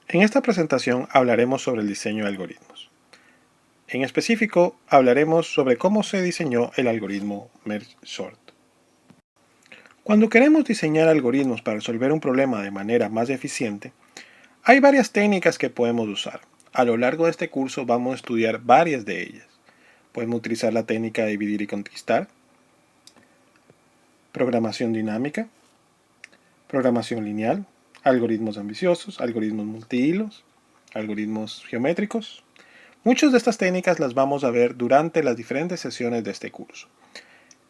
En esta presentación hablaremos sobre el diseño de algoritmos. En específico, hablaremos sobre cómo se diseñó el algoritmo Merge-Sort. Cuando queremos diseñar algoritmos para resolver un problema de manera más eficiente, hay varias técnicas que podemos usar. A lo largo de este curso vamos a estudiar varias de ellas. Podemos utilizar la técnica de dividir y conquistar, programación dinámica, programación lineal, algoritmos ambiciosos, algoritmos multihilos, algoritmos geométricos. Muchas de estas técnicas las vamos a ver durante las diferentes sesiones de este curso.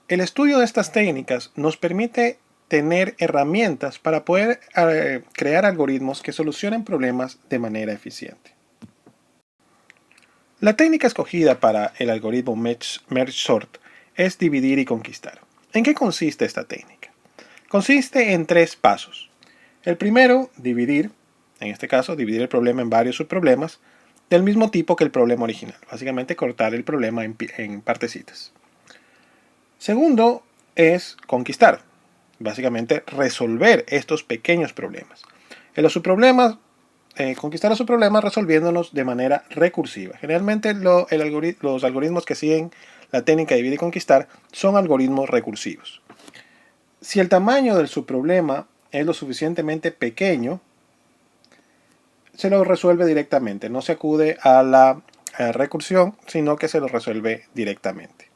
El estudio de estas técnicas nos permite tener herramientas para poder crear algoritmos que solucionen problemas de manera eficiente. La técnica escogida para el algoritmo Merge-Sort es dividir y conquistar. ¿En qué consiste esta técnica? Consiste en 3 pasos. El primero, dividir, en este caso, dividir el problema en varios subproblemas del mismo tipo que el problema original. Básicamente cortar el problema en partecitas. Segundo es conquistar. Básicamente resolver estos pequeños problemas. En los subproblemas, conquistar los subproblemas resolviéndolos de manera recursiva. Generalmente los algoritmos que siguen la técnica de dividir y conquistar son algoritmos recursivos. Si el tamaño del subproblema es lo suficientemente pequeño, se lo resuelve directamente. No se acude a la recursión, sino que se lo resuelve directamente.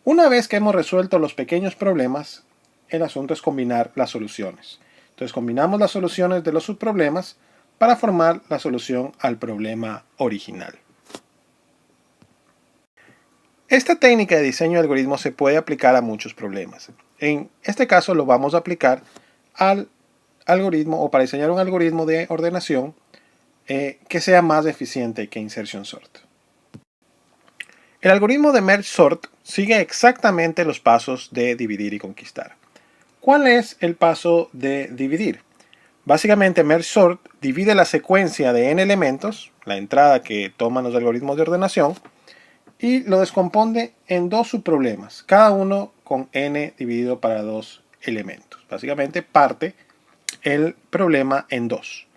Una vez que hemos resuelto los pequeños problemas, el asunto es combinar las soluciones. Entonces combinamos las soluciones de los subproblemas para formar la solución al problema original. Esta técnica de diseño de algoritmos se puede aplicar a muchos problemas. En este caso lo vamos a aplicar al algoritmo o para diseñar un algoritmo de ordenación que sea más eficiente que Insertion Sort. El algoritmo de Merge-Sort sigue exactamente los pasos de dividir y conquistar. ¿Cuál es el paso de dividir? Básicamente Merge-Sort divide la secuencia de n elementos, la entrada que toman los algoritmos de ordenación, y lo descompone en 2 subproblemas, cada uno con n dividido para 2 elementos. Básicamente parte el problema en 2.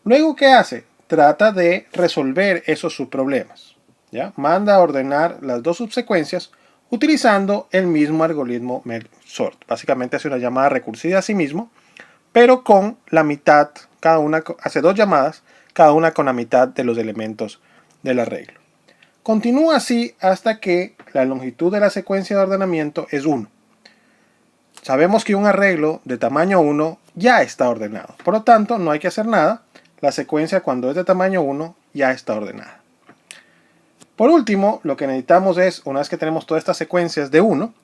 Luego, ¿qué hace? Trata de resolver esos subproblemas. ¿Ya? Manda a ordenar las 2 subsecuencias utilizando el mismo algoritmo Merge-Sort. Básicamente hace una llamada recursiva a sí mismo, pero con la mitad, cada una hace 2 llamadas, cada una con la mitad de los elementos del arreglo. Continúa así hasta que la longitud de la secuencia de ordenamiento es 1. Sabemos que un arreglo de tamaño 1 ya está ordenado. Por lo tanto, no hay que hacer nada. La secuencia cuando es de tamaño 1 ya está ordenada. Por último, lo que necesitamos es, una vez que tenemos todas estas secuencias de 1,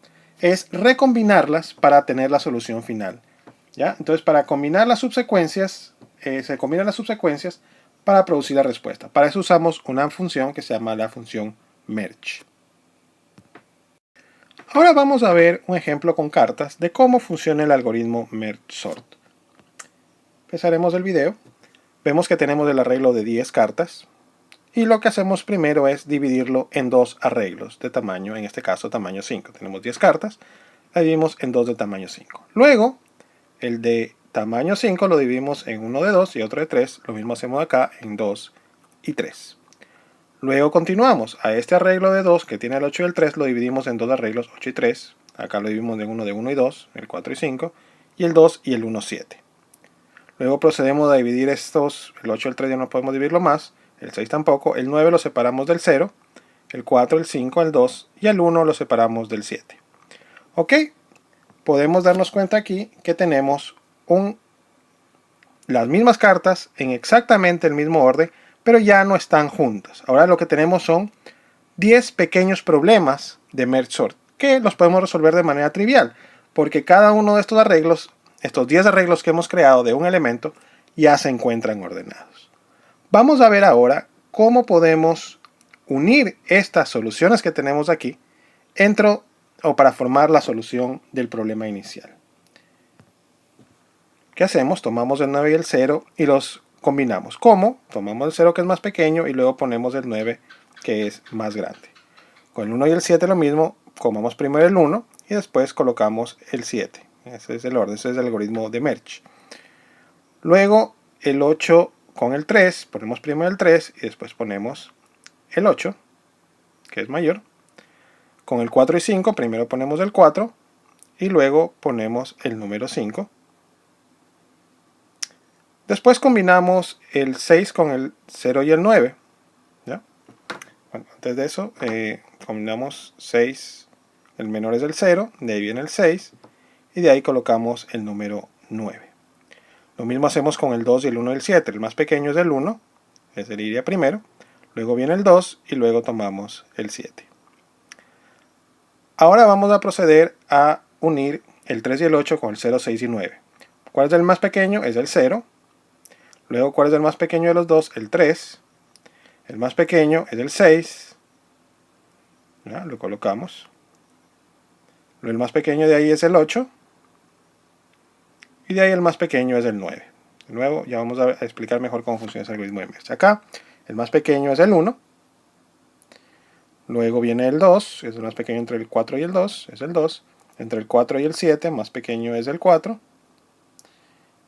es recombinarlas para tener la solución final. ¿Ya? Entonces, para combinar las subsecuencias, se combinan las subsecuencias para producir la respuesta. Para eso usamos una función que se llama la función merge. Ahora vamos a ver un ejemplo con cartas de cómo funciona el algoritmo Merge-Sort. Empezaremos el video. Vemos que tenemos el arreglo de 10 cartas. Y lo que hacemos primero es dividirlo en 2 arreglos de tamaño, en este caso tamaño 5. Tenemos 10 cartas, la dividimos en 2 de tamaño 5. Luego, el de tamaño 5 lo dividimos en uno de 2 y otro de 3. Lo mismo hacemos acá en 2 y 3. Luego continuamos. A este arreglo de 2 que tiene el 8 y el 3 lo dividimos en 2 arreglos 8 y 3. Acá lo dividimos en uno de 1 y 2, el 4 y 5. Y el 2 y el 1, 7. Luego procedemos a dividir estos. El 8 y el 3 ya no podemos dividirlo más. El 6 tampoco. El 9 lo separamos del 0. El 4, el 5, el 2 y el 1 lo separamos del 7. Ok. Podemos darnos cuenta aquí que tenemos las mismas cartas en exactamente el mismo orden, pero ya no están juntas. Ahora lo que tenemos son 10 pequeños problemas de Merge-Sort que los podemos resolver de manera trivial, porque cada uno de estos arreglos, estos 10 arreglos que hemos creado de un elemento, ya se encuentran ordenados. Vamos a ver ahora cómo podemos unir estas soluciones que tenemos aquí para formar la solución del problema inicial. ¿Qué hacemos? Tomamos el 9 y el 0 y los combinamos. ¿Cómo? Tomamos el 0 que es más pequeño y luego ponemos el 9 que es más grande. Con el 1 y el 7 lo mismo, comamos primero el 1 y después colocamos el 7. Ese es el orden, ese es el algoritmo de merge. Luego el 8 con el 3, ponemos primero el 3 y después ponemos el 8, que es mayor. Con el 4 y 5, primero ponemos el 4 y luego ponemos el número 5. Después combinamos el 6 con el 0 y el 9. ¿Ya? Bueno, antes de eso, combinamos 6, el menor es el 0, de ahí viene el 6, y de ahí colocamos el número 9. Lo mismo hacemos con el 2 y el 1 y el 7. El más pequeño es el 1, ese iría primero. Luego viene el 2 y luego tomamos el 7. Ahora vamos a proceder a unir el 3 y el 8 con el 0, 6 y 9. ¿Cuál es el más pequeño? Es el 0. Luego, ¿cuál es el más pequeño de los dos? El 3. El más pequeño es el 6. ¿Ya? Lo colocamos. El más pequeño de ahí es el 8. Y de ahí el más pequeño es el 9. De nuevo, ya vamos a explicar mejor cómo funciona ese algoritmo de Merge. Acá, el más pequeño es el 1. Luego viene el 2, que es el más pequeño entre el 4 y el 2, es el 2. Entre el 4 y el 7, más pequeño es el 4.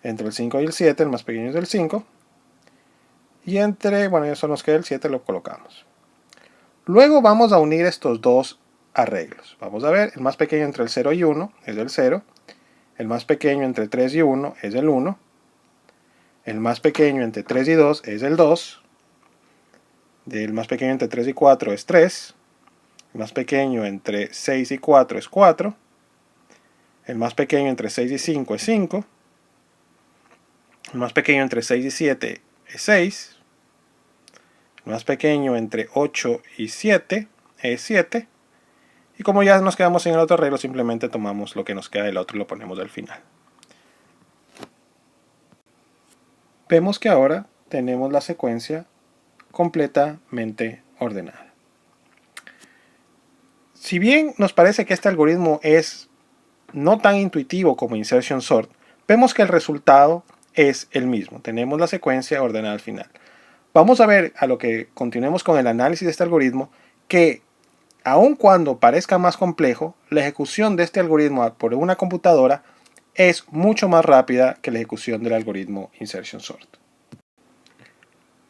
Entre el 5 y el 7, el más pequeño es el 5. Y entre, bueno, eso nos queda el 7, lo colocamos. Luego vamos a unir estos dos arreglos. Vamos a ver, el más pequeño entre el 0 y 1 es el 0. El más pequeño entre 3 y 1 es el 1. El más pequeño entre 3 y 2 es el 2. El más pequeño entre 3 y 4 es 3. El más pequeño entre 6 y 4 es 4. El más pequeño entre 6 y 5 es 5. El más pequeño entre 6 y 7 es 6. El más pequeño entre 8 y 7 es 7. Y como ya nos quedamos en el otro arreglo, simplemente tomamos lo que nos queda del otro y lo ponemos al final. Vemos que ahora tenemos la secuencia completamente ordenada. Si bien nos parece que este algoritmo es no tan intuitivo como Insertion Sort, vemos que el resultado es el mismo. Tenemos la secuencia ordenada al final. Vamos a ver, a lo que continuemos con el análisis de este algoritmo, que aun cuando parezca más complejo, la ejecución de este algoritmo por una computadora es mucho más rápida que la ejecución del algoritmo Insertion Sort.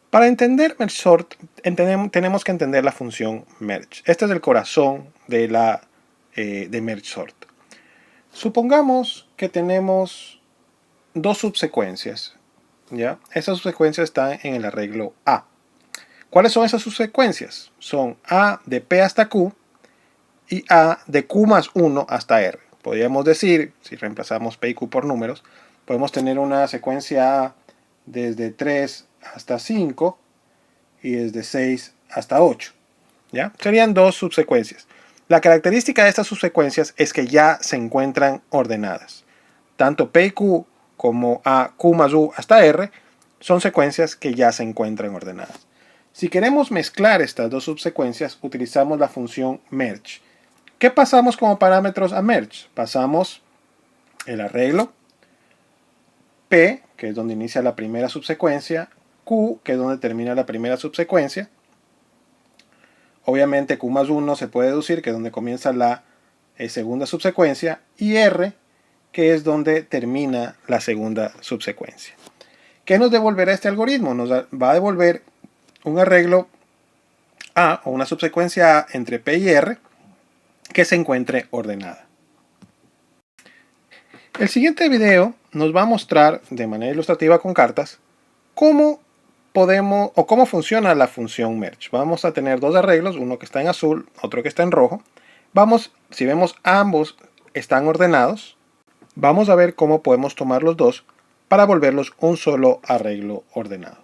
Para entender Merge Sort, tenemos que entender la función Merge. Este es el corazón de Merge Sort. Supongamos que tenemos dos subsecuencias. ¿Ya? Esas subsecuencias están en el arreglo A. ¿Cuáles son esas subsecuencias? Son A de P hasta Q y A de Q más 1 hasta R. Podríamos decir, si reemplazamos P y Q por números, podemos tener una secuencia A desde 3 hasta 5 y desde 6 hasta 8. ¿Ya? Serían dos subsecuencias. La característica de estas subsecuencias es que ya se encuentran ordenadas. Tanto P y Q como A, Q más U hasta R son secuencias que ya se encuentran ordenadas. Si queremos mezclar estas dos subsecuencias, utilizamos la función merge. ¿Qué pasamos como parámetros a merge? Pasamos el arreglo, P, que es donde inicia la primera subsecuencia, Q, que es donde termina la primera subsecuencia. Obviamente Q más 1 se puede deducir, que es donde comienza la segunda subsecuencia, y R, que es donde termina la segunda subsecuencia. ¿Qué nos devolverá este algoritmo? Nos va a devolver un arreglo A o una subsecuencia A entre P y R que se encuentre ordenada. El siguiente video nos va a mostrar de manera ilustrativa con cartas cómo podemos o cómo funciona la función merge. Vamos a tener dos arreglos, uno que está en azul, otro que está en rojo. Si vemos ambos están ordenados, vamos a ver cómo podemos tomar los dos para volverlos un solo arreglo ordenado.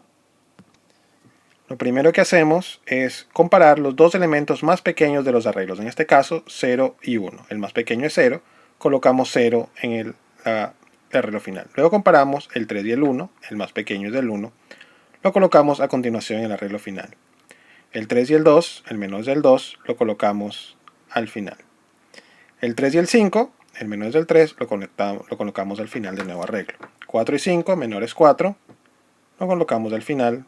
Lo primero que hacemos es comparar los dos elementos más pequeños de los arreglos, en este caso 0 y 1. El más pequeño es 0, colocamos 0 en el arreglo final. Luego comparamos el 3 y el 1, el más pequeño es el 1, lo colocamos a continuación en el arreglo final. El 3 y el 2, el menor es el 2, lo colocamos al final. El 3 y el 5, el menor es el 3, lo colocamos al final del nuevo arreglo. 4 y 5, menor es 4, lo colocamos al final.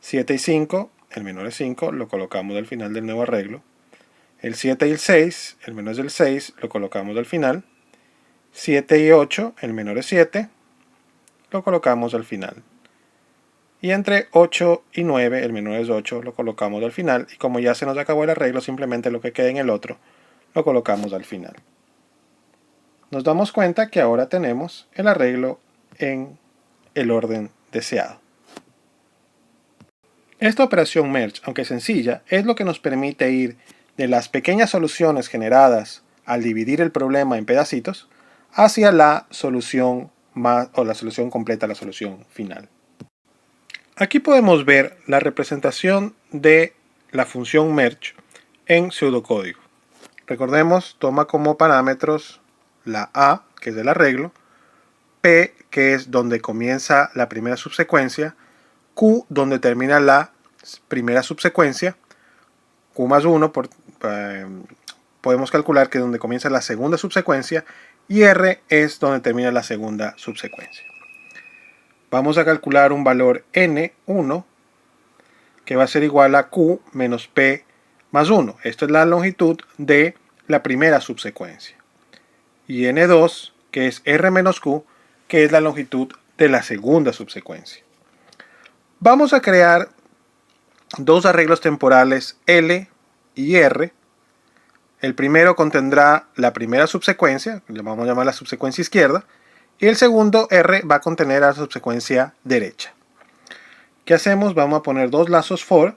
7 y 5, el menor es 5, lo colocamos al final del nuevo arreglo. El 7 y el 6, el menor es el 6, lo colocamos al final. 7 y 8, el menor es 7, lo colocamos al final. Y entre 8 y 9, el menor es 8, lo colocamos al final. Y como ya se nos acabó el arreglo, simplemente lo que quede en el otro lo colocamos al final. Nos damos cuenta que ahora tenemos el arreglo en el orden deseado. Esta operación merge, aunque sencilla, es lo que nos permite ir de las pequeñas soluciones generadas al dividir el problema en pedacitos hacia la solución la solución completa, la solución final. Aquí podemos ver la representación de la función merge en pseudocódigo. Recordemos, toma como parámetros la A, que es el arreglo, P, que es donde comienza la primera subsecuencia, Q, donde termina la primera subsecuencia, Q más 1, podemos calcular que es donde comienza la segunda subsecuencia, y R es donde termina la segunda subsecuencia. Vamos a calcular un valor N1, que va a ser igual a Q menos P más 1. Esto es la longitud de la primera subsecuencia. Y N2, que es R menos Q, que es la longitud de la segunda subsecuencia. Vamos a crear dos arreglos temporales L y R. El primero contendrá la primera subsecuencia, le vamos a llamar la subsecuencia izquierda, y el segundo R va a contener la subsecuencia derecha. ¿Qué hacemos? Vamos a poner dos lazos for,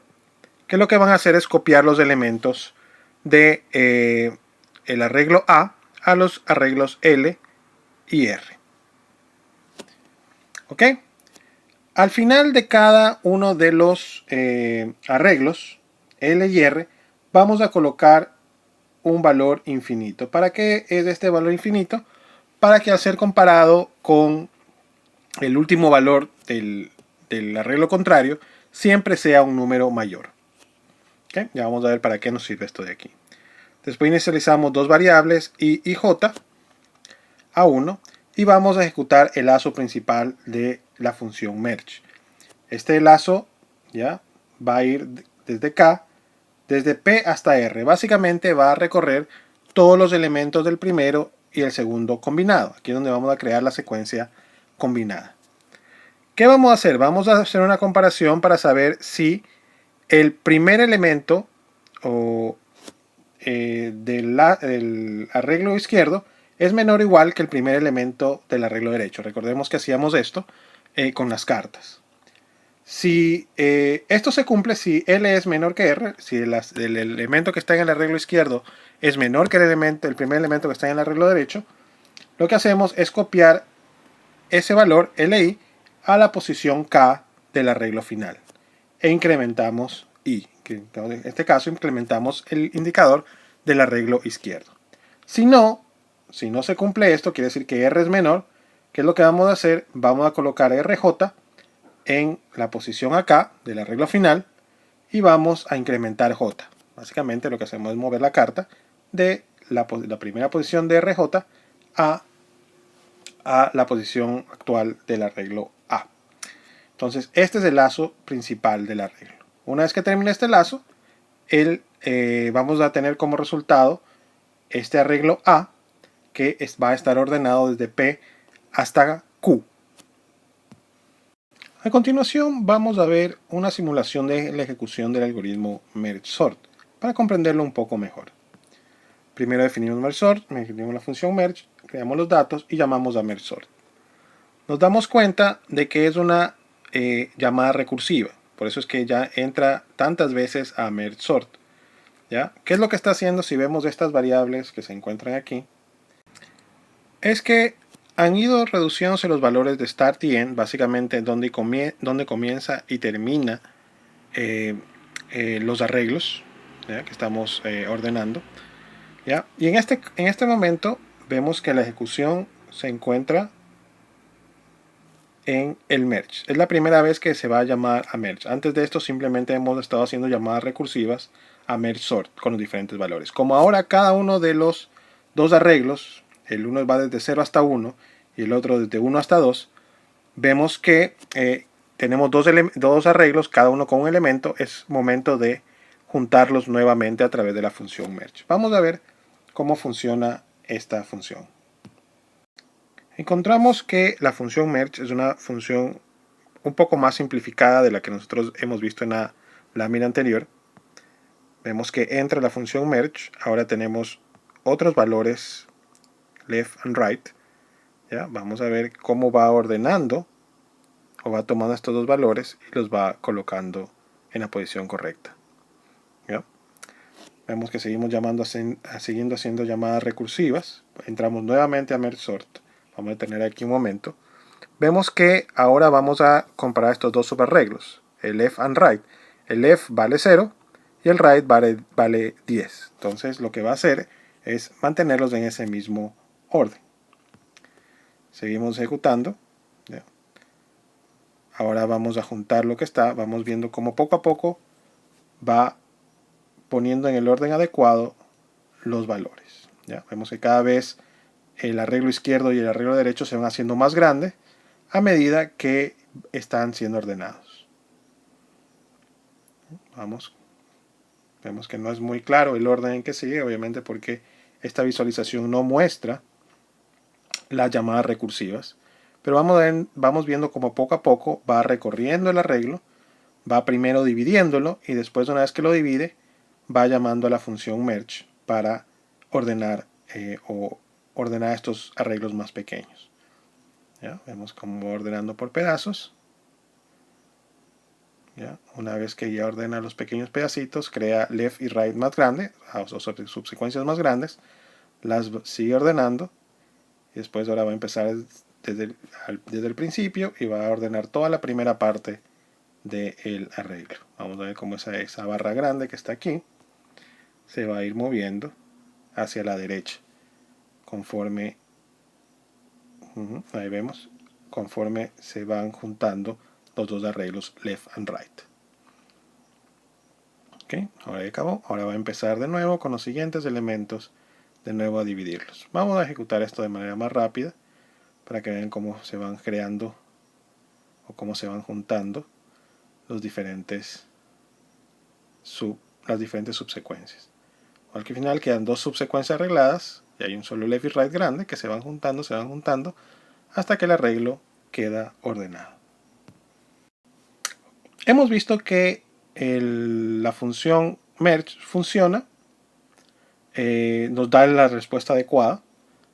que lo que van a hacer es copiar los elementos de el arreglo A los arreglos L y R. ¿Ok? Al final de cada uno de los arreglos L y R, vamos a colocar un valor infinito. ¿Para qué es este valor infinito? Para que al ser comparado con el último valor del arreglo contrario, siempre sea un número mayor. ¿Okay? Ya vamos a ver para qué nos sirve esto de aquí. Después inicializamos dos variables I y J a 1 y vamos a ejecutar el lazo principal de la función merge. Este lazo ya va a ir desde K, desde P hasta R. Básicamente va a recorrer todos los elementos del primero y el segundo combinado. Aquí es donde vamos a crear la secuencia combinada. ¿Qué vamos a hacer? Vamos a hacer una comparación para saber si el primer elemento del arreglo izquierdo es menor o igual que el primer elemento del arreglo derecho. Recordemos que hacíamos esto con las cartas. Si esto se cumple, si L es menor que R, si el elemento que está en el arreglo izquierdo es menor que el primer elemento que está en el arreglo derecho, lo que hacemos es copiar ese valor LI a la posición K del arreglo final e incrementamos I, que en este caso incrementamos el indicador del arreglo izquierdo. Si no se cumple esto, quiere decir que R es menor. ¿Qué es lo que vamos a hacer? Vamos a colocar RJ en la posición acá del arreglo final y vamos a incrementar J. Básicamente lo que hacemos es mover la carta de la primera posición de RJ a la posición actual del arreglo A. Entonces este es el lazo principal del arreglo. Una vez que termine este lazo, vamos a tener como resultado este arreglo A, que va a estar ordenado desde P hasta Q. A continuación vamos a ver una simulación de la ejecución del algoritmo merge sort para comprenderlo un poco mejor. Primero definimos merge sort, definimos la función merge, creamos los datos y llamamos a merge sort. Nos damos cuenta de que es una llamada recursiva, por eso es que ya entra tantas veces a merge sort. ¿Ya? ¿Qué es lo que está haciendo si vemos estas variables que se encuentran aquí? Es que han ido reduciéndose los valores de start y end, básicamente donde comienza y termina los arreglos, ¿ya? Que estamos ordenando. ¿Ya? Y en este momento vemos que la ejecución se encuentra en el merge. Es la primera vez que se va a llamar a merge. Antes de esto simplemente hemos estado haciendo llamadas recursivas a merge sort con los diferentes valores. Como ahora cada uno de los dos arreglos, el uno va desde 0 hasta 1 y el otro desde 1 hasta 2, vemos que tenemos dos arreglos, cada uno con un elemento. Es momento de juntarlos nuevamente a través de la función merge. Vamos a ver cómo funciona esta función. Encontramos que la función merge es una función un poco más simplificada de la que nosotros hemos visto en la lámina anterior. Vemos que entre la función merge ahora tenemos otros valores left and right. ¿Ya? Vamos a ver cómo va ordenando o va tomando estos dos valores y los va colocando en la posición correcta. ¿Ya? Vemos que seguimos siguiendo haciendo llamadas recursivas. Entramos nuevamente a merge sort. Vamos a detener aquí un momento. Vemos que ahora vamos a comparar estos dos subarreglos, el left and right. El left vale 0 y el right vale 10. Entonces lo que va a hacer es mantenerlos en ese mismo orden. Seguimos ejecutando. ¿Ya? Ahora vamos a juntar lo que está. Vamos viendo cómo poco a poco va poniendo en el orden adecuado los valores. ¿Ya? Vemos que cada vez el arreglo izquierdo y el arreglo derecho se van haciendo más grandes a medida que están siendo ordenados. Vemos que no es muy claro el orden en que sigue, obviamente porque esta visualización no muestra las llamadas recursivas, pero vamos viendo como poco a poco va recorriendo el arreglo, va primero dividiéndolo y después, una vez que lo divide, va llamando a la función merge para ordenar ordenar estos arreglos más pequeños. ¿Ya? Vemos cómo va ordenando por pedazos. ¿Ya? Una vez que ya ordena los pequeños pedacitos, crea left y right más grandes, o subsecuencias más grandes, las sigue ordenando y después ahora va a empezar desde el principio y va a ordenar toda la primera parte del arreglo. Vamos a ver cómo esa barra grande que está aquí se va a ir moviendo hacia la derecha conforme ahí vemos conforme se van juntando los dos arreglos left and right. Ok, ahora ya acabó. Ahora va a empezar de nuevo con los siguientes elementos, de nuevo a dividirlos. Vamos a ejecutar esto de manera más rápida para que vean cómo se van creando o cómo se van juntando las diferentes subsecuencias. Al final quedan dos subsecuencias arregladas y hay un solo left y right grande que se van juntando hasta que el arreglo queda ordenado. Hemos visto que la función merge funciona, nos da la respuesta adecuada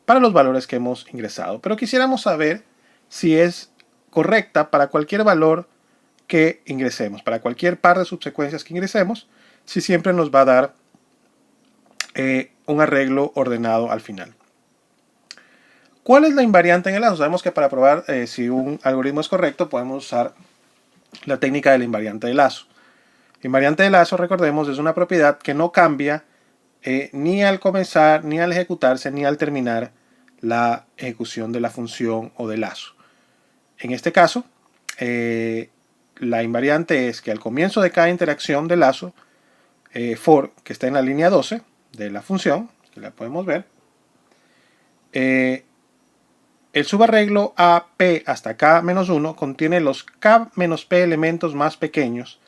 para los valores que hemos ingresado, pero quisiéramos saber si es correcta para cualquier valor que ingresemos, para cualquier par de subsecuencias que ingresemos, si siempre nos va a dar un arreglo ordenado al final. ¿Cuál es la invariante en el lazo? Sabemos que para probar si un algoritmo es correcto podemos usar la técnica de la invariante de lazo. La invariante de lazo, recordemos, es una propiedad que no cambia ni al comenzar, ni al ejecutarse, ni al terminar la ejecución de la función o del lazo. En este caso, la invariante es que al comienzo de cada interacción del lazo, for, que está en la línea 12 de la función, que la podemos ver, el subarreglo AP hasta K-1 contiene los K-P elementos más pequeños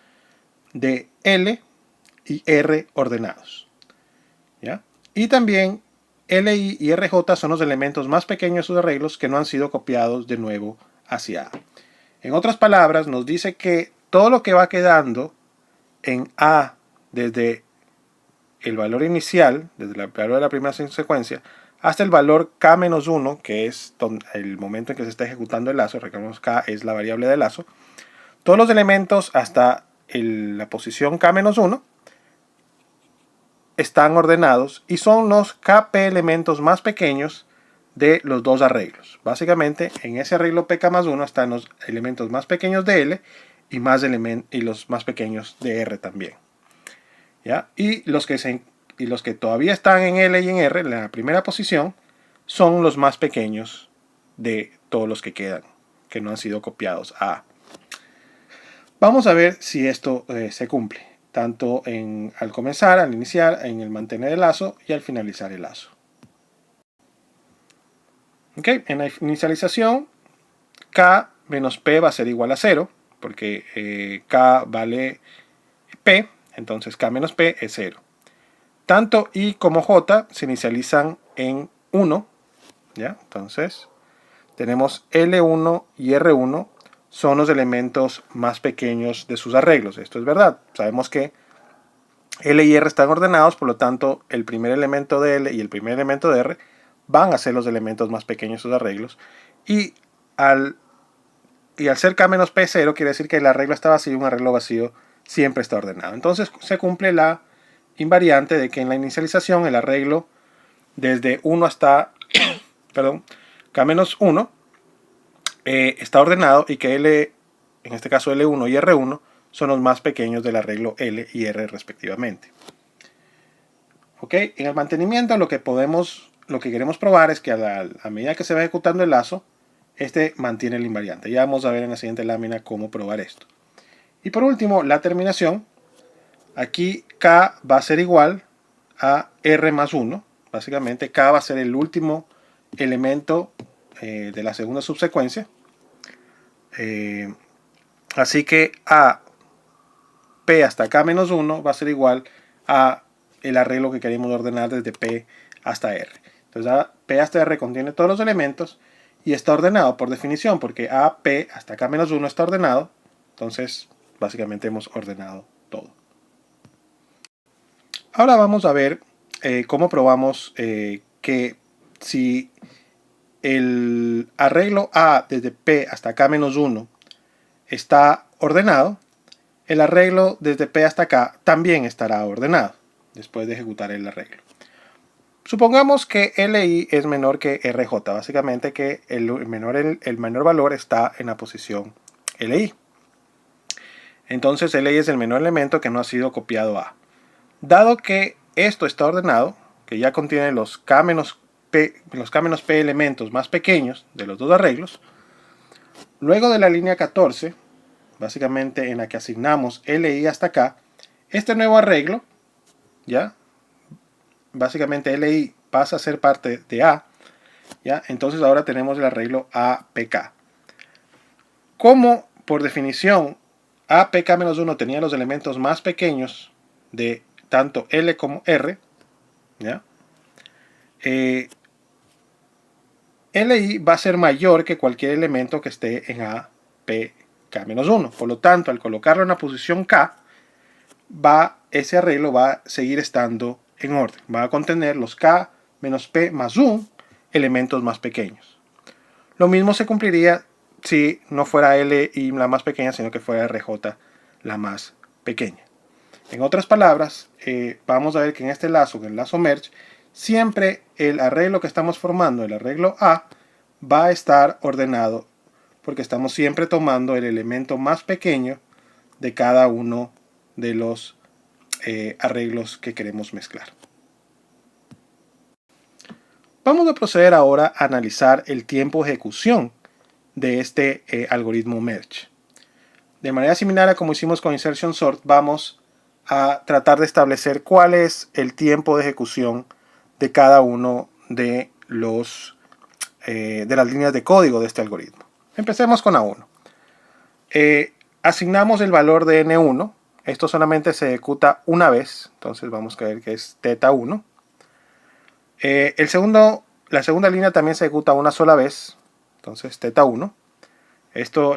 de L y R ordenados. ¿Ya? Y también LI y RJ son los elementos más pequeños de sus arreglos que no han sido copiados de nuevo hacia A. En otras palabras, nos dice que todo lo que va quedando en A desde el valor inicial, desde el valor de la primera secuencia, hasta el valor K-1, que es el momento en que se está ejecutando el lazo. Recordemos K es la variable del lazo. Todos los elementos hasta la posición K-1 están ordenados y son los KP elementos más pequeños de los dos arreglos. Básicamente, en ese arreglo PK+1 están los elementos más pequeños de L y los más pequeños de R también. ¿Ya? Y los que todavía están en L y en R, en la primera posición, son los más pequeños de todos los que quedan, que no han sido copiados a A. Vamos a ver si esto se cumple, tanto al comenzar, al iniciar, en el mantener el lazo y al finalizar el lazo. Okay. En la inicialización, K menos P va a ser igual a 0, porque K vale P, entonces K menos P es 0. Tanto I como J se inicializan en 1, ¿ya? Entonces tenemos L1 y R1 son los elementos más pequeños de sus arreglos. Esto es verdad. Sabemos que L y R están ordenados, por lo tanto el primer elemento de L y el primer elemento de R van a ser los elementos más pequeños de sus arreglos. Y al ser K menos P0 quiere decir que el arreglo está vacío, un arreglo vacío siempre está ordenado. Entonces se cumple la invariante de que en la inicialización el arreglo desde 1 hasta perdón, K menos 1 está ordenado y que L, en este caso L1 y R1, son los más pequeños del arreglo L y R respectivamente. ¿Ok? En el mantenimiento lo que queremos probar es que a medida que se va ejecutando el lazo, este mantiene el invariante. Ya vamos a ver en la siguiente lámina cómo probar esto. Y por último, la terminación. Aquí K va a ser igual a R más 1. Básicamente K va a ser el último elemento de la segunda subsecuencia. Así que a P hasta K menos 1 va a ser igual a el arreglo que queremos ordenar desde P hasta R. Entonces P hasta R contiene todos los elementos y está ordenado por definición, porque a P hasta K menos 1 está ordenado. Entonces básicamente hemos ordenado todo. Ahora vamos a ver cómo probamos que si el arreglo A desde P hasta K menos 1 está ordenado, el arreglo desde P hasta K también estará ordenado después de ejecutar el arreglo. Supongamos que LI es menor que RJ, básicamente que el menor valor está en la posición LI. Entonces LI es el menor elemento que no ha sido copiado a. Dado que esto está ordenado, que ya contiene los K menos P elementos más pequeños de los dos arreglos, luego de la línea 14, básicamente en la que asignamos LI hasta K, este nuevo arreglo, ¿ya? Básicamente LI pasa a ser parte de A, ¿ya? Entonces ahora tenemos el arreglo APK. Como por definición APK-1 tenía los elementos más pequeños de tanto L como R, ¿ya? LI va a ser mayor que cualquier elemento que esté en APK-1. Por lo tanto, al colocarlo en la posición K, ese arreglo va a seguir estando en orden. Va a contener los K menos P más 1 elementos más pequeños. Lo mismo se cumpliría si no fuera LI la más pequeña, sino que fuera RJ la más pequeña. En otras palabras, vamos a ver que en este lazo, en el lazo merge, siempre el arreglo que estamos formando, el arreglo A, va a estar ordenado porque estamos siempre tomando el elemento más pequeño de cada uno de los arreglos que queremos mezclar. Vamos a proceder ahora a analizar el tiempo de ejecución de este algoritmo merge. De manera similar a como hicimos con insertion sort, vamos a tratar de establecer cuál es el tiempo de ejecución de cada uno de las líneas de código de este algoritmo. Empecemos con A1. Asignamos el valor de N1. Esto solamente se ejecuta una vez, entonces vamos a ver que es θ1. La segunda línea también se ejecuta una sola vez, entonces θ1.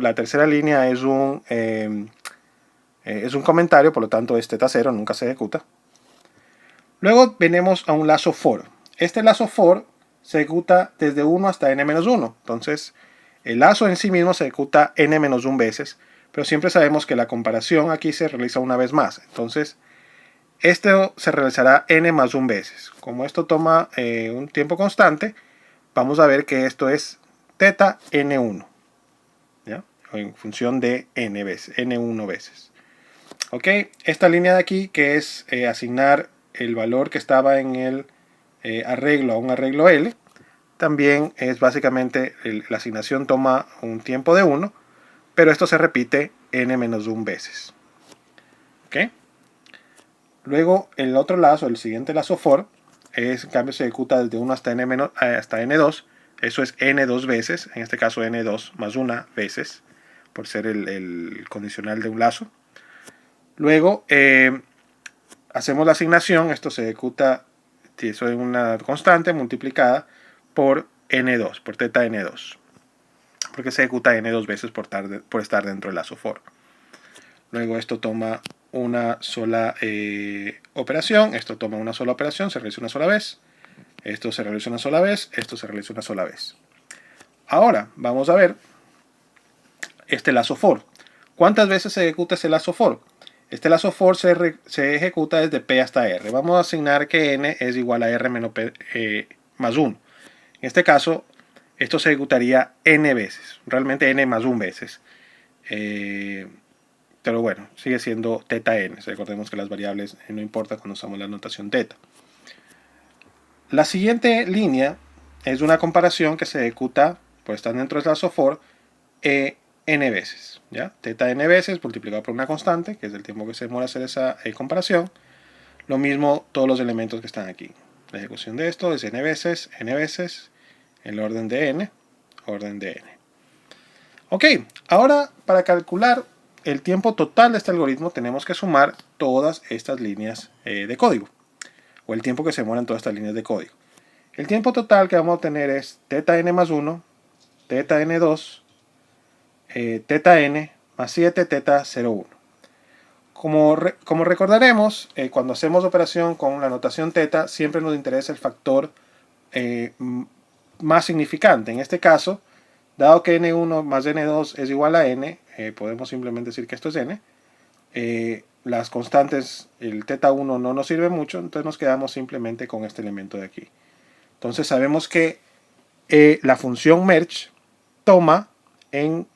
La tercera línea es un comentario, por lo tanto es θ0, nunca se ejecuta. Luego venimos a un lazo for. Este lazo for se ejecuta desde 1 hasta n-1. Entonces el lazo en sí mismo se ejecuta n-1 veces, pero siempre sabemos que la comparación aquí se realiza una vez más. Entonces esto se realizará n+1 veces. Como esto toma un tiempo constante, vamos a ver que esto es θ n1, ¿ya? En función de n1 veces. Ok, esta línea de aquí, que es asignar el valor que estaba en el arreglo a un arreglo L, también es básicamente la asignación toma un tiempo de 1, pero esto se repite n-1 veces. Ok. Luego el otro lazo, el siguiente lazo for, en cambio se ejecuta desde 1 hasta n2, eso es n2 veces, en este caso n2 más 1 veces, por ser el condicional de un lazo. Luego hacemos la asignación, esto se ejecuta, eso es una constante multiplicada por n2, por θ n2. porque se ejecuta n dos veces por estar dentro del lazo for. Luego esto toma una sola operación, esto toma una sola operación, se realiza una sola vez, esto se realiza una sola vez, esto se realiza una sola vez. Ahora vamos a ver este lazo for. ¿Cuántas veces se ejecuta ese lazo for? Este lazo for se ejecuta desde P hasta R. Vamos a asignar que n es igual a R menos P más 1. En este caso, esto se ejecutaría n veces, realmente n más 1 veces. Pero bueno, sigue siendo teta n. Recordemos que las variables no importa cuando usamos la notación teta. La siguiente línea es una comparación que se ejecuta, pues está dentro del lazo for, n veces. ¿Ya? Teta n veces multiplicado por una constante, que es el tiempo que se demora hacer esa comparación. Lo mismo todos los elementos que están aquí. La ejecución de esto es n veces, el orden de n, orden de n. Ok, ahora para calcular el tiempo total de este algoritmo tenemos que sumar todas estas líneas de código, o el tiempo que se demoran todas estas líneas de código. El tiempo total que vamos a obtener es teta n más 1, teta n2, teta n más 7, teta 0,1. Como recordaremos, cuando hacemos operación con la notación teta, siempre nos interesa el factor más significante. En este caso, dado que n1 más n2 es igual a n, podemos simplemente decir que esto es n. Las constantes, el teta 1 no nos sirve mucho, entonces nos quedamos simplemente con este elemento de aquí. Entonces sabemos que la función merge toma en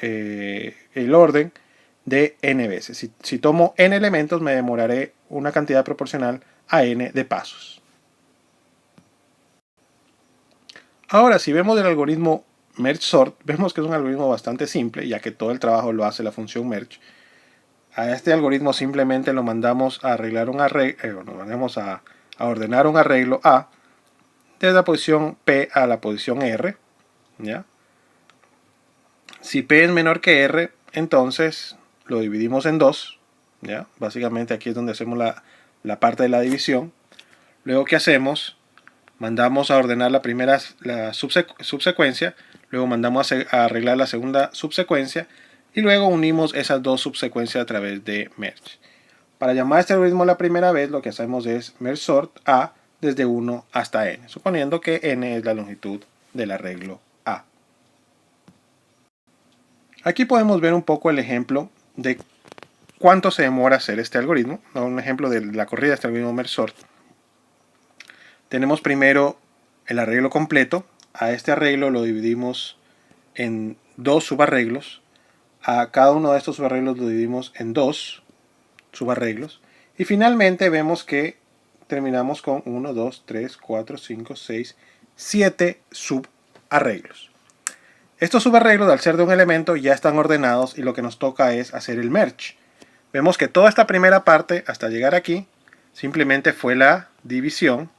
el orden de n veces. Si tomo n elementos, me demoraré una cantidad proporcional a n de pasos. Ahora, si vemos el algoritmo merge sort, vemos que es un algoritmo bastante simple, ya que todo el trabajo lo hace la función merge. A este algoritmo simplemente lo mandamos a arreglar un arreglo, lo mandamos a ordenar un arreglo A desde la posición P a la posición R. ¿Ya? Si P es menor que R, entonces lo dividimos en 2. ¿Ya? Básicamente aquí es donde hacemos la parte de la división. Luego, ¿qué hacemos? Mandamos a ordenar la subsecuencia, luego mandamos a arreglar la segunda subsecuencia y luego unimos esas dos subsecuencias a través de merge. Para llamar a este algoritmo la primera vez, lo que hacemos es merge sort A desde 1 hasta n, suponiendo que n es la longitud del arreglo A. Aquí podemos ver un poco el ejemplo de cuánto se demora hacer este algoritmo, un ejemplo de la corrida de este algoritmo merge sort. Tenemos primero el arreglo completo. A este arreglo lo dividimos en dos subarreglos. A cada uno de estos subarreglos lo dividimos en dos subarreglos. Y finalmente vemos que terminamos con 1, 2, 3, 4, 5, 6, 7 subarreglos. Estos subarreglos, al ser de un elemento, ya están ordenados y lo que nos toca es hacer el merge. Vemos que toda esta primera parte, hasta llegar aquí, simplemente fue la división.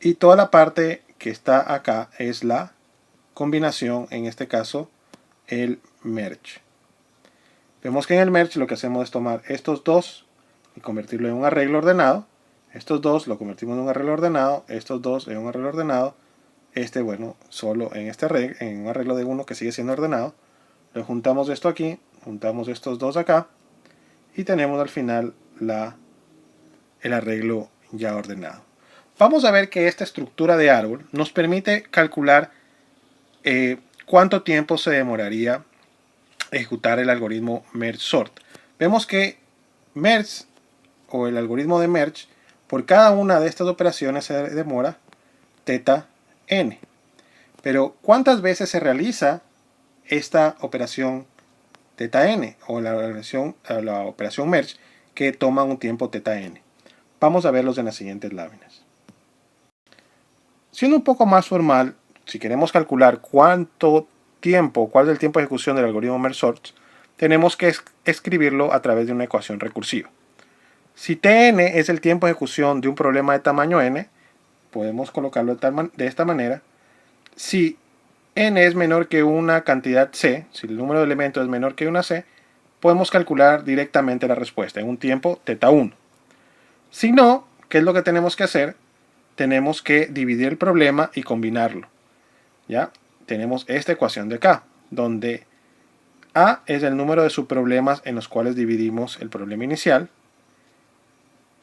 Y toda la parte que está acá es la combinación, en este caso, el merge. Vemos que en el merge lo que hacemos es tomar estos dos y convertirlo en un arreglo ordenado. Estos dos lo convertimos en un arreglo ordenado. Estos dos en un arreglo ordenado. Bueno, solo en en un arreglo de uno que sigue siendo ordenado. Le juntamos esto aquí, juntamos estos dos acá y tenemos al final el arreglo ya ordenado. Vamos a ver que esta estructura de árbol nos permite calcular cuánto tiempo se demoraría ejecutar el algoritmo merge sort. Vemos que merge, o el algoritmo de merge, por cada una de estas operaciones se demora teta n. Pero ¿cuántas veces se realiza esta operación teta n, o la operación merge, que toma un tiempo teta n? Vamos a verlos en las siguientes láminas. Siendo un poco más formal, si queremos calcular cuál es el tiempo de ejecución del algoritmo merge sort, tenemos que escribirlo a través de una ecuación recursiva. Si Tn es el tiempo de ejecución de un problema de tamaño n, podemos colocarlo de esta manera. Si n es menor que una cantidad c, si el número de elementos es menor que una c, podemos calcular directamente la respuesta en un tiempo teta 1. Si no, ¿qué es lo que tenemos que hacer? Tenemos que dividir el problema y combinarlo. ¿Ya? tenemos esta ecuación de acá, donde A es el número de subproblemas en los cuales dividimos el problema inicial.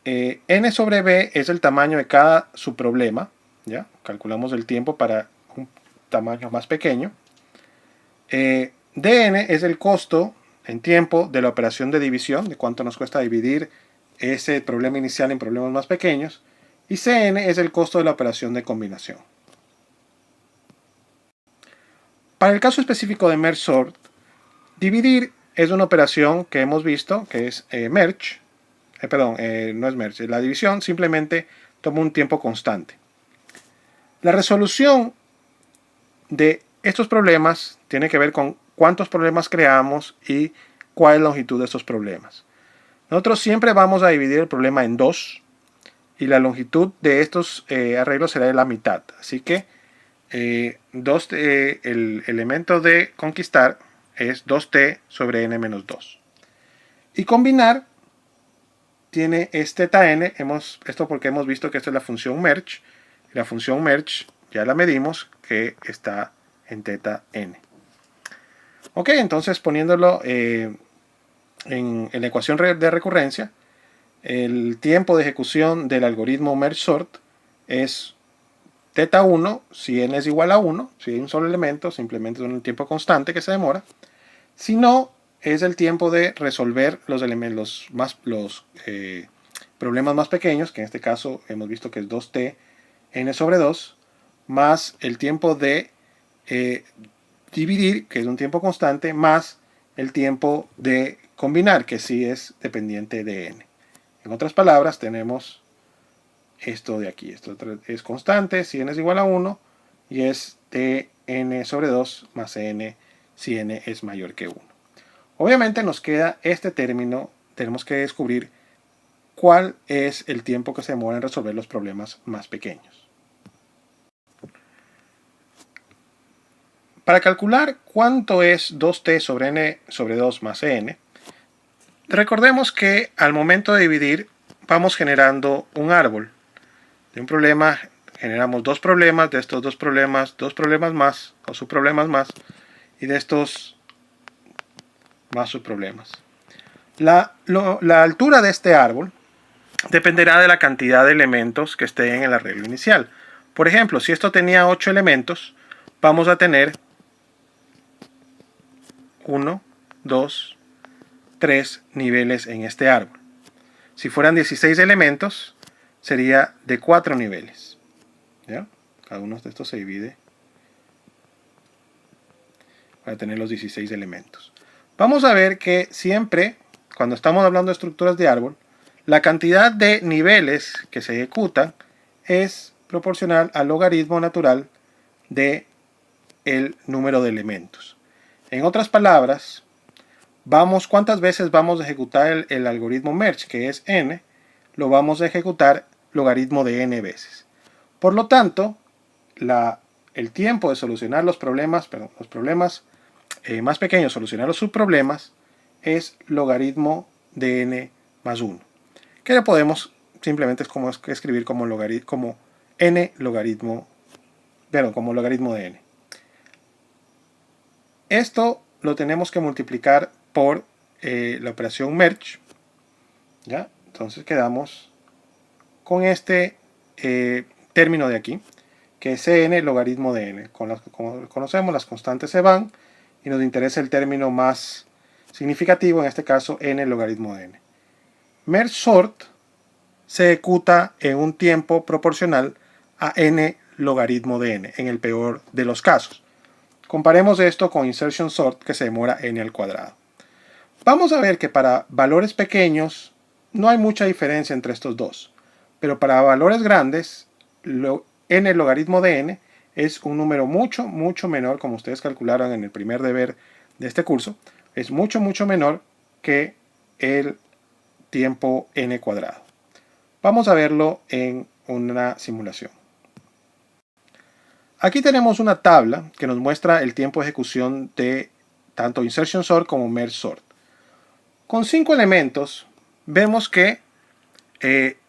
N sobre B es el tamaño de cada subproblema. ¿Ya? Calculamos el tiempo para un tamaño más pequeño. Dn es el costo en tiempo de la operación de división, de cuánto nos cuesta dividir ese problema inicial en problemas más pequeños. Y Cn es el costo de la operación de combinación. Para el caso específico de merge sort, dividir es una operación que hemos visto, que es merge. No es merge. La división simplemente toma un tiempo constante. La resolución de estos problemas tiene que ver con cuántos problemas creamos y cuál es la longitud de estos problemas. Nosotros siempre vamos a dividir el problema en 2 y la longitud de estos arreglos será de la mitad. Así que el elemento de conquistar es 2t sobre n menos 2. Y combinar tiene este θ n, esto porque hemos visto que esta es la función merge. Y la función merge ya la medimos, que está en θ n. Ok, entonces poniéndolo en la ecuación de recurrencia, el tiempo de ejecución del algoritmo merge sort es θ1 si n es igual a 1, si hay un solo elemento, simplemente es un tiempo constante que se demora. Si no, es el tiempo de resolver los problemas más pequeños, que en este caso hemos visto que es 2t n sobre 2, más el tiempo de dividir, que es un tiempo constante, más el tiempo de combinar, que sí es dependiente de n. En otras palabras, tenemos esto de aquí. Esto es constante si n es igual a 1 y es tn sobre 2 más n si n es mayor que 1. Obviamente nos queda este término. Tenemos que descubrir cuál es el tiempo que se demora en resolver los problemas más pequeños. Para calcular cuánto es 2t sobre n sobre 2 más n, recordemos que al momento de dividir vamos generando un árbol. De un problema generamos dos problemas, de estos dos problemas más o subproblemas más, y de estos más subproblemas. La altura de este árbol dependerá de la cantidad de elementos que estén en el arreglo inicial. Por ejemplo, si esto tenía 8 elementos, vamos a tener 1, 2, 3 niveles en este árbol. Si fueran 16 elementos, sería de 4 niveles. ¿Ya? Cada uno de estos se divide para tener los 16 elementos. Vamos a ver que siempre, cuando estamos hablando de estructuras de árbol, la cantidad de niveles que se ejecutan es proporcional al logaritmo natural del número de elementos. En otras palabras, ¿cuántas veces vamos a ejecutar el algoritmo merge, que es n? Lo vamos a ejecutar logaritmo de n veces. Por lo tanto, el tiempo de solucionar los problemas más pequeños, solucionar los subproblemas, es logaritmo de n más 1. Que le podemos simplemente escribir como n logaritmo, como logaritmo de n. Esto lo tenemos que multiplicar por la operación merge. ¿Ya? Entonces quedamos con este término de aquí, que es n logaritmo de n. Como conocemos, las constantes se van y nos interesa el término más significativo, en este caso n logaritmo de n. Merge sort se ejecuta en un tiempo proporcional a n logaritmo de n, en el peor de los casos. Comparemos esto con insertion sort, que se demora n al cuadrado. Vamos a ver que para valores pequeños no hay mucha diferencia entre estos dos, pero para valores grandes, n logaritmo de n es un número mucho menor, como ustedes calcularon en el primer deber de este curso, es mucho menor que el tiempo n cuadrado. Vamos a verlo en una simulación. Aquí tenemos una tabla que nos muestra el tiempo de ejecución de tanto insertion sort como merge sort. Con 5 elementos vemos que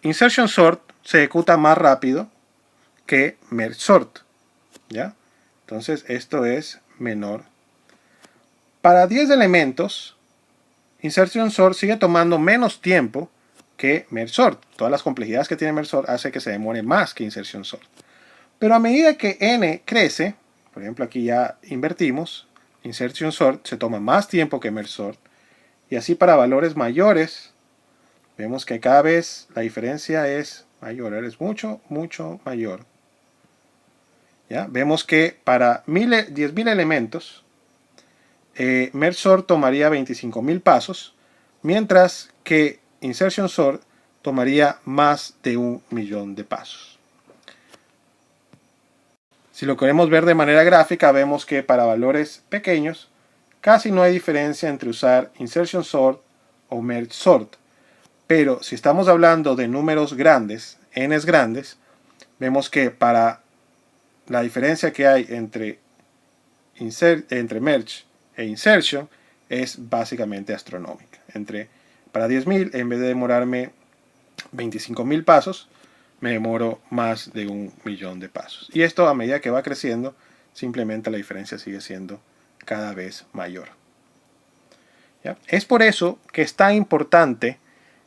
insertion sort se ejecuta más rápido que merge sort. ¿Ya? Entonces esto es menor. Para 10 elementos, Insertion Sort sigue tomando menos tiempo que Merge Sort. Todas las complejidades que tiene Merge Sort hace que se demore más que Insertion Sort. Pero a medida que n crece, por ejemplo aquí ya invertimos, Insertion Sort se toma más tiempo que Merge Sort, y así para valores mayores, vemos que cada vez la diferencia es mayor, es mucho, mucho mayor. ¿Ya? Vemos que para 10.000 elementos, Merge Sort tomaría 25.000 pasos, mientras que Insertion Sort tomaría más de 1.000.000 de pasos. Si lo queremos ver de manera gráfica, vemos que para valores pequeños casi no hay diferencia entre usar Insertion Sort o Merge Sort. Pero si estamos hablando de números grandes, n's grandes, vemos que para la diferencia que hay entre Merge e Insertion es básicamente astronómica. Para 10.000, en vez de demorarme 25.000 pasos, me demoro más de 1.000.000 de pasos. Y esto, a medida que va creciendo, simplemente la diferencia sigue siendo cada vez mayor. ¿Ya? Es por eso que es tan importante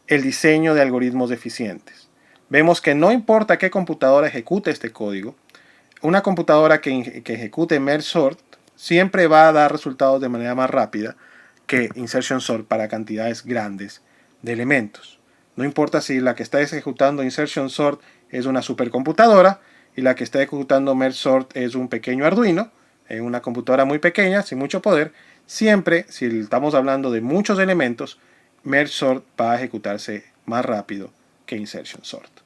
el diseño de algoritmos eficientes. Vemos que no importa qué computadora ejecute este código, una computadora que ejecute Merge Sort siempre va a dar resultados de manera más rápida que Insertion Sort para cantidades grandes de elementos. No importa si la que está ejecutando Insertion Sort es una supercomputadora y la que está ejecutando Merge Sort es un pequeño Arduino, una computadora muy pequeña, sin mucho poder. Siempre, si estamos hablando de muchos elementos, Merge Sort va a ejecutarse más rápido que Insertion Sort.